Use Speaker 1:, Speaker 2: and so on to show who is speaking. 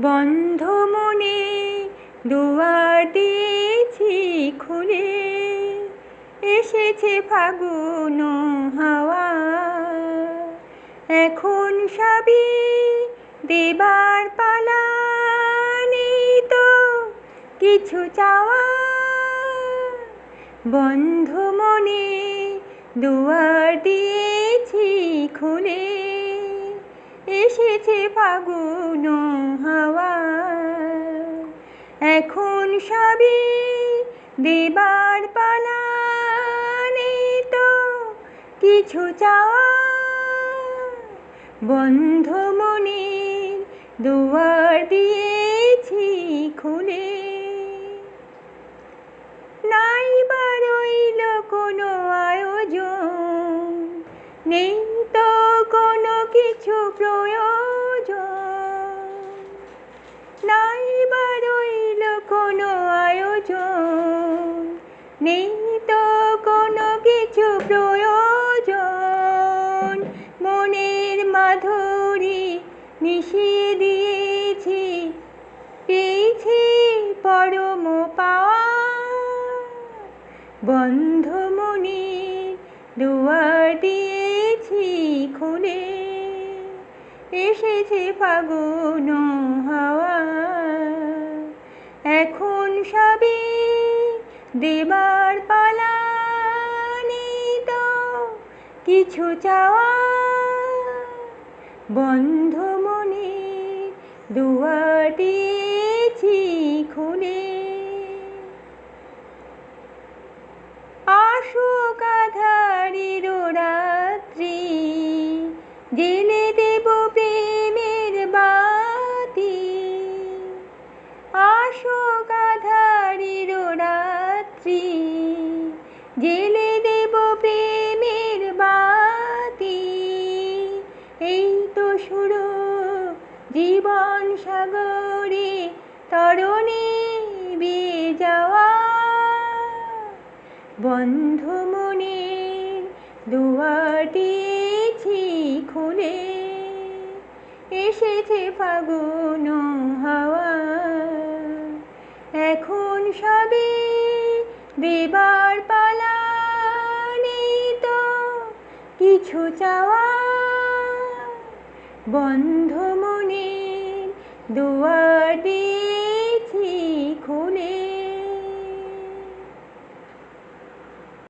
Speaker 1: বন্ধ মনে দুয়ার দিয়েছি খুলে, এসেছে ফাগুন হাওয়া। এখন সবই দেবার পালা, নেই তো কিছু চাওয়া। বন্ধ মনে দুয়ার দিয়েছি খুলে, এসেছে ফাগুন হাওয়া। এখন সবই দেবার পালা, নেই তো কিছু চাওয়া। বন্ধ মনে দুয়ার দিয়েছি খুলে, নাই বা রইল কোনো আয়োজন, নেই তো কোনো কিছু প্রয়োজন। নাই বা রইল কোনো আয়োজন, নেই তো কোনো কিছু প্রয়োজন। মনের মাধুরী মিশিয়ে দিয়েছি, পেয়েছি পরম পাওয়া। বন্ধ মনে দুয়ার দিয়েছি খুলে, এসেছে ফাগুন হাওয়া। এখন সবই দেবার পালা, নেই তো কিছু চাওয়া। বন্ধ মনে দুয়ার দিয়েছি খুলে। আসুক আঁধারের রাত্রি, জেলে দেব প্রেমের বাতি। আসুক আঁধারের রাত্রি, জেলে দেব প্রেমের বাতি। এই তো শুরু জীবন সাগরে তরণী বেয়ে যাওয়া। বন্ধ মনে দুয়ার দিয়েছি খুলে, এসেছে ফাগুন হাওয়া। এখন সবে দেবার পালা, নেই তো কিছু চাওয়া। বন্ধ মনে দুয়ার দিয়েছি খুলে।